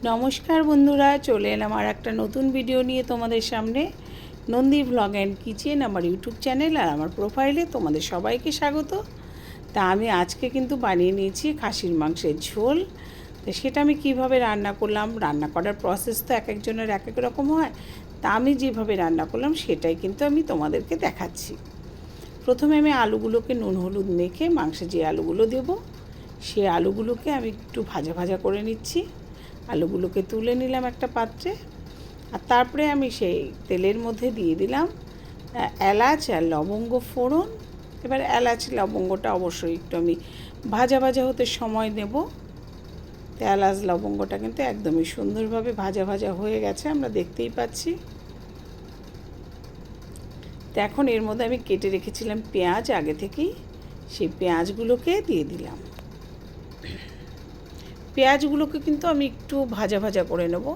নমস্কার বন্ধুরা, চলে এলাম আর একটা নতুন ভিডিও নিয়ে তোমাদের সামনে। নন্দী ব্লগ অ্যান্ড কিচেন আমার ইউটিউব চ্যানেল আর আমার প্রোফাইলে তোমাদের সবাইকে স্বাগত। তা আমি আজকে কিন্তু বানিয়ে নিয়েছি খাসির মাংসের ঝোল। তো সেটা আমি কিভাবে রান্না করলাম, রান্না করার প্রসেস তো এক একজনের এক এক রকম হয়। তা আমি যেভাবে রান্না করলাম সেটাই কিন্তু আমি তোমাদেরকে দেখাচ্ছি। প্রথমে আমি আলুগুলোকে নুন হলুদ মেখে মাংসে যে আলুগুলো দেবো সেই আলুগুলোকে আমি একটু ভাজা ভাজা করে নিচ্ছি। আলুগুলোকে তুলে নিলাম একটা পাত্রে, আর তারপরে আমি সেই তেলের মধ্যে দিয়ে দিলাম এলাচ আর লবঙ্গ ফোড়ন। এবার এলাচ লবঙ্গটা অবশ্যই একটু আমি ভাজা ভাজা হতে সময় নেব। তো এলাচ লবঙ্গটা কিন্তু একদমই সুন্দরভাবে ভাজা ভাজা হয়ে গেছে, আমরা দেখতেই পাচ্ছি। তো এখন এর মধ্যে আমি কেটে রেখেছিলাম পেঁয়াজ আগে থেকেই, সেই পেঁয়াজগুলোকে দিয়ে দিলাম। পেঁয়াজগুলোকে কিন্তু আমি একটু ভাজা ভাজা করে নেব।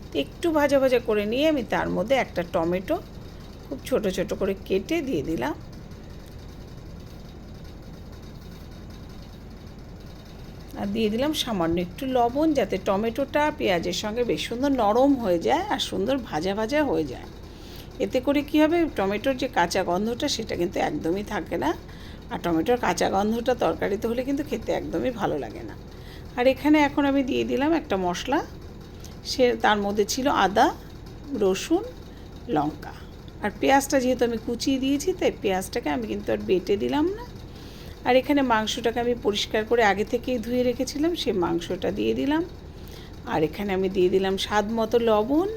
তো একটু ভাজা ভাজা করে নিয়ে আমি তার মধ্যে একটা টমেটো খুব ছোট ছোট করে কেটে দিয়ে দিলাম। আর দিয়ে দিলাম সামান্য একটু লবণ, যাতে টমেটোটা পেঁয়াজের সঙ্গে বেশ সুন্দর নরম হয়ে যায় আর সুন্দর ভাজা ভাজা হয়ে যায়। এতে করে কী হবে, টমেটোর যে কাঁচা গন্ধটা সেটা কিন্তু একদমই থাকে না। আর টমেটোর কাঁচা গন্ধটা তরকারিতে হলে কিন্তু খেতে একদমই ভালো লাগে না। আর এখানে এখন আমি দিয়ে দিলাম একটা মশলা, সে তার মধ্যে ছিল আদা, রসুন, লঙ্কা। আর পেঁয়াজটা যেহেতু আমি কুচিয়ে দিয়েছি, তাই পেঁয়াজটাকে আমি কিন্তু আর বেটে দিলাম না। আর এখানে মাংসটাকে আমি পরিষ্কার করে আগে থেকেই ধুয়ে রেখেছিলাম, সেই মাংসটা দিয়ে দিলাম। আর এখানে আমি দিয়ে দিলাম স্বাদ মতো লবণ,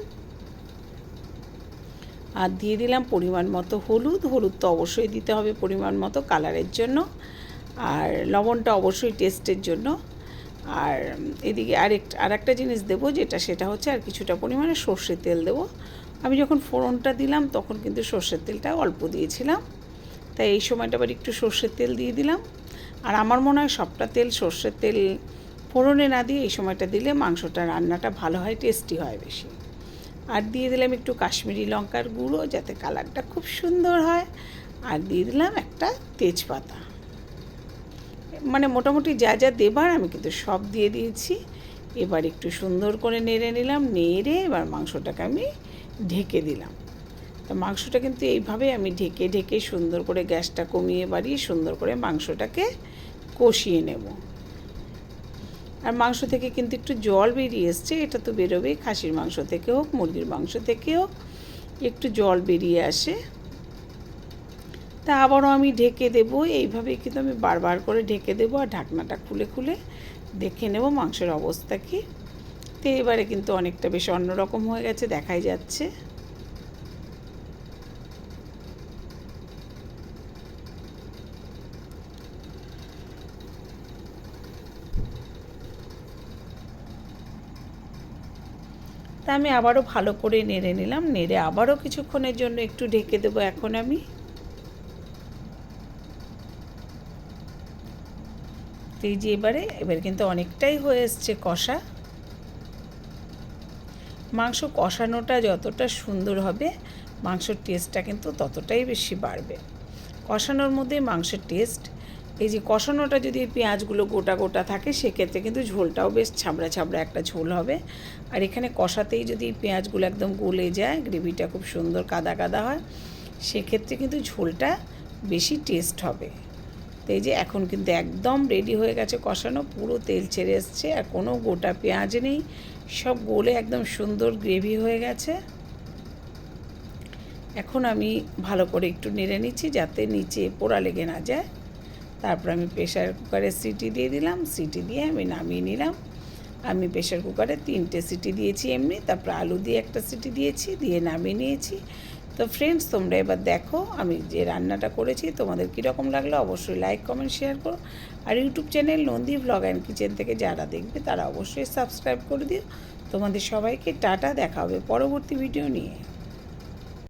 আর দিয়ে দিলাম পরিমাণ মতো হলুদ। হলুদ তো অবশ্যই দিতে হবে পরিমাণ মতো কালারের জন্য, আর লবণটা অবশ্যই টেস্টের জন্য। আর এদিকে আরেকটা জিনিস দেবো, সেটা হচ্ছে আর কিছুটা পরিমাণে সর্ষের তেল দেবো। আমি যখন ফোড়নটা দিলাম তখন কিন্তু সর্ষের তেলটা অল্প দিয়েছিলাম, তাই এই সময়টা আবার একটু সর্ষের তেল দিয়ে দিলাম। আর আমার মনে হয় সবটা তেল সর্ষের তেল ফোড়নে না দিয়ে এই সময়টা দিলে মাংসটা রান্নাটা ভালো হয়, টেস্টি হয় বেশি। আর দিয়ে দিলাম একটু কাশ্মীরি লঙ্কার গুঁড়ো, যাতে কালারটা খুব সুন্দর হয়। আর দিয়ে দিলাম একটা তেজপাতা। মানে মোটামুটি যা যা দেবার আমি কিন্তু সব দিয়ে দিয়েছি। এবার একটু সুন্দর করে নেড়ে নিলাম, নেড়ে এবার মাংসটাকে আমি ঢেকে দিলাম। তো মাংসটা কিন্তু এইভাবে আমি ঢেকে ঢেকে সুন্দর করে গ্যাসটা কমিয়ে বাড়িয়ে সুন্দর করে মাংসটাকে কষিয়ে নেব। আর মাংস থেকে কিন্তু একটু জল বেরিয়ে এসছে, এটা তো বেরোবেই, খাসির মাংস থেকে হোক মুরগির মাংস থেকে হোক একটু জল বেরিয়ে আসে। তা আবারও আমি ঢেকে দেবো, এইভাবেই কিন্তু আমি বারবার করে ঢেকে দেবো। আর ঢাকনাটা খুলে খুলে দেখে নেব মাংসের অবস্থা কী। তো এবারে কিন্তু অনেকটা বেশ অন্যরকম হয়ে গেছে, দেখাই যাচ্ছে। তা আমি আবারও ভালো করে নেড়ে নিলাম, নেড়ে আবারও কিছুক্ষণের জন্য একটু ঢেকে দেবো এখন আমি। তো এই যে এবারে কিন্তু অনেকটাই হয়ে এসছে কষা। মাংস কষানোটা যতটা সুন্দর হবে মাংসের টেস্টটা কিন্তু ততটাই বেশি বাড়বে। কষানোর মধ্যে মাংসের টেস্ট, এই যে কষানোটা যদি পেঁয়াজগুলো গোটা গোটা থাকে সেক্ষেত্রে কিন্তু ঝোলটাও বেশ ছাবড়া ছাবড়া একটা ঝোল হবে। আর এখানে কষাতেই যদি পেঁয়াজগুলো একদম গলে যায়, গ্রেভিটা খুব সুন্দর কাদা কাদা হয়, সেক্ষেত্রে কিন্তু ঝোলটা বেশি টেস্ট হবে। তো এই যে এখন কিন্তু একদম রেডি হয়ে গেছে কষানো, পুরো তেল ছেড়ে এসছে আর কোনো গোটা পেঁয়াজ নেই, সব গলে একদম সুন্দর গ্রেভি হয়ে গেছে। এখন আমি ভালো করে একটু নেড়ে নিচ্ছি যাতে নিচে পোড়া লেগে না যায়। তারপর আমি প্রেশার কুকারে সিটি দিয়ে দিলাম, সিটি দিয়ে আমি নামিয়ে নিলাম। আমি প্রেশার কুকারে 3টে সিটি দিয়েছি এমনি, তারপর আলু দিয়ে একটা সিটি দিয়েছি, দিয়ে নামিয়ে নিয়েছি। তো ফ্রেন্ডস, তোমরা এবার দেখো আমি যে রান্নাটা করেছি তোমাদের কীরকম লাগলো, অবশ্যই লাইক কমেন্ট শেয়ার করো। আর YouTube channel Nandi blog and kitchen থেকে যারা দেখবে তারা অবশ্যই সাবস্ক্রাইব করে দিও। তোমাদের সবাইকে টাটা, দেখা হবে পরবর্তী ভিডিও নিয়ে।